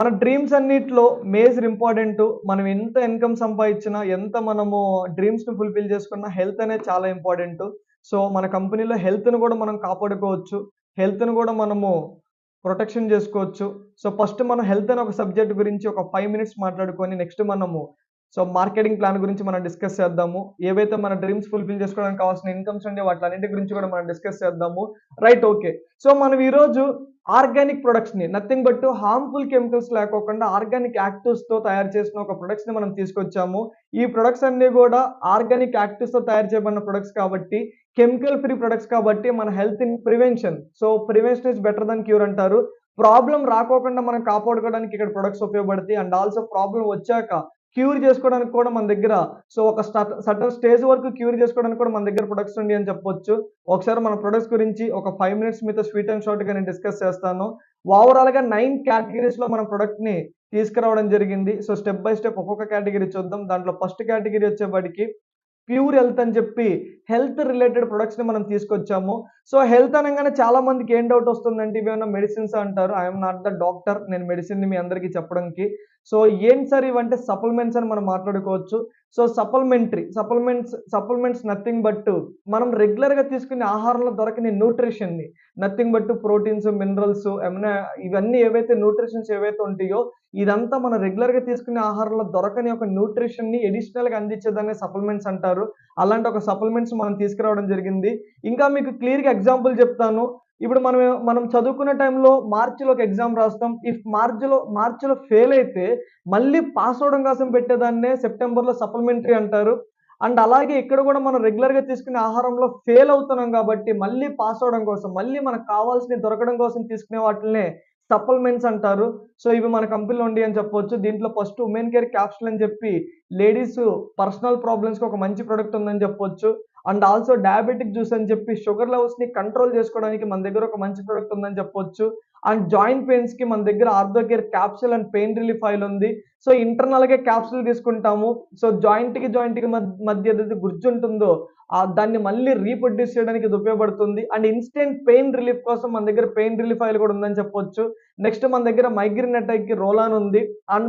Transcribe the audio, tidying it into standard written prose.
మన డ్రీమ్స్ అన్నిట్లో major important. మనం ఎంత ఇన్‌కమ్ సంపాదించినా, ఎంత మనము డ్రీమ్స్‌ని ఫుల్‌ఫిల్ చేసుకున్నా హెల్త్ అనేది చాలా ఇంపార్టెంట్. సో, మన కంపెనీలో హెల్త్‌ని గూడా మనం కాపాడుకోవచ్చు. హెల్త్‌ని గూడా మనము ప్రొటెక్షన్ జేసుకోవచ్చు. సో, ఫస్ట్ మనం హెల్త్ అనే ఒక సబ్జెక్ట్ గురించి ఒక 5 మినిట్స్ మాట్లాడుకొని నెక్స్ట్ మనము మార్కెటింగ్ ప్లాన్ గురించి మనం డిస్కస్ చేద్దాము. ఏవైతే మన డ్రీమ్స్ ఫుల్‌ఫిల్ చేసుకోవడానికి కావాల్సిన ఇన్‌కమ్స్ ఉండే వాటిలన్నిటి గురించి కూడా మనం డిస్కస్ చేద్దాము. Right, okay. సో, మనం ఈరోజు ఆర్గానిక్ ప్రొడక్ట్స్‌ని నథింగ్ బట్ హార్మ్‌ఫుల్ కెమికల్స్ లేకోకుండా ఆర్గానిక్ యాక్టివ్స్‌తో తయారు చేసిన ఒక ప్రొడక్ట్స్‌ని మనం తీసుకొచ్చాము. ఈ ప్రొడక్ట్స్ అన్నీ గూడా ఆర్గానిక్ యాక్టివ్స్‌తో తయారు చేయబడిన ప్రొడక్ట్స్ కాబట్టి, కెమికల్ ఫ్రీ ప్రొడక్ట్స్ కాబట్టి మన health in prevention. So, prevention is better than cure అంటారు. ప్రాబ్లమ్ రాకోకుండా మనం కాపాడుకోవడానికి ఇక్కడ ప్రొడక్ట్స్ ఉపయోగపడతాయి. అండ్ ఆల్సో ప్రాబ్లమ్ వచ్చాక క్యూర్ చేసుకోవడానికి కూడా మన దగ్గర ఒక సర్టెన్ స్టేజ్ వరకు క్యూర్ చేసుకోవడానికి కూడా మన దగ్గర ప్రొడక్ట్స్ ఉన్నాయి అని చెప్పొచ్చు. ఒకసారి మన ప్రొడక్ట్స్ గురించి ఒక 5 మినిట్స్ మీతో స్వీట్ అండ్ షార్ట్‌గా నేను డిస్కస్ చేస్తాను. ఓవరాల్‌గా 9 కేటగరీస్‌లో మనం ప్రొడక్ట్‌ని తీసుకురావడం జరిగింది. సో, స్టెప్ బై స్టెప్ ఒక్కొక్క కేటగరీ చూద్దాం. దాంట్లో ఫస్ట్ కేటగరీ వచ్చేపాటికి ప్యూర్ హెల్త్ అని చెప్పి హెల్త్ రిలేటెడ్ ప్రొడక్ట్స్‌ని మనం తీసుకొచ్చాము. సో, హెల్త్ అనంగానే చాలా మందికి ఏం డౌట్ వస్తుందంటే ఇవేమన్నా మెడిసిన్స్ అంటారు. I am not the doctor. నేను మెడిసిన్‌ని మీ అందరికీ చెప్పడానికి. సో, ఏంటి సార్ ఇవంటే సప్లిమెంట్స్ అని మనం మాట్లాడుకోవచ్చు. సో, సప్లిమెంట్స్ నథింగ్ బట్ మనం రెగ్యులర్‌గా తీసుకునే ఆహారంలో దొరకని న్యూట్రిషన్‌ని నథింగ్ బట్ ప్రోటీన్స్, మినరల్స్, ఇవన్నీ ఏవైతే న్యూట్రిషన్స్ ఏవైతే ఉంటాయో ఇదంతా మనం రెగ్యులర్‌గా తీసుకునే ఆహారంలో దొరకని ఒక న్యూట్రిషన్‌ని అడిషనల్‌గా అందించేదాన్ని సప్లిమెంట్స్ అంటారు. అలాంటి ఒక సప్లిమెంట్స్ మనం తీసుకురావడం జరిగింది. ఇంకా మీకు క్లియర్‌గా ఎగ్జాంపుల్ చెప్తాను. ఇప్పుడు మనం చదువుకునే టైంలో మార్చ్‌లో ఒక ఎగ్జామ్ రాస్తాం. ఇఫ్ మార్చ్‌లో ఫెయిల్ అయితే మళ్ళీ పాస్ అవ్వడం కోసం పెట్టేదాన్నే సెప్టెంబర్‌లో సప్లిమెంటరీ అంటారు. అండ్ అలాగే ఇక్కడ కూడా మనం రెగ్యులర్‌గా తీసుకునే ఆహారంలో ఫెయిల్ అవుతున్నాం కాబట్టి మళ్ళీ పాస్ అవ్వడం కోసం, మళ్ళీ మనకు కావాల్సినవి దొరకడం కోసం తీసుకునే వాటిల్నే సప్లిమెంట్స్ అంటారు. సో, ఇవి మన కంపెనీలో ఉండేయి అని చెప్పొచ్చు. దీంట్లో ఫస్ట్ ఉమెన్ కేర్ క్యాప్సూల్ అని చెప్పి లేడీస్ పర్సనల్ ప్రాబ్లమ్స్‌కి ఒక మంచి ప్రొడక్ట్ ఉందని చెప్పొచ్చు. అండ్ ఆల్సో డయాబెటిక్ జ్యూస్ అని చెప్పి షుగర్ లెవెల్స్‌ని కంట్రోల్ చేసుకోవడానికి మన దగ్గర ఒక మంచి ప్రొడక్ట్ ఉందని చెప్పొచ్చు. అండ్ జాయింట్ పెయిన్స్‌కి మన దగ్గర ortho care capsule and pain relief oil ఉంది. సో, ఇంటర్నల్‌గా క్యాప్సూల్ తీసుకుంటాము. సో, జాయింట్‌కి మధ్య ఏదైతే గుజ్జుంటుందో దాన్ని మళ్ళీ రీప్రొడ్యూస్ చేయడానికి ఇది ఉపయోగపడుతుంది. అండ్ ఇన్‌స్టంట్ పెయిన్ రిలీఫ్ కోసం మన దగ్గర పెయిన్ రిలీఫ్ ఆయిల్ కూడా ఉందని చెప్పొచ్చు. నెక్స్ట్ మన దగ్గర మైగ్రేన్ అటాక్‌కి రోలాన్ ఉంది. అండ్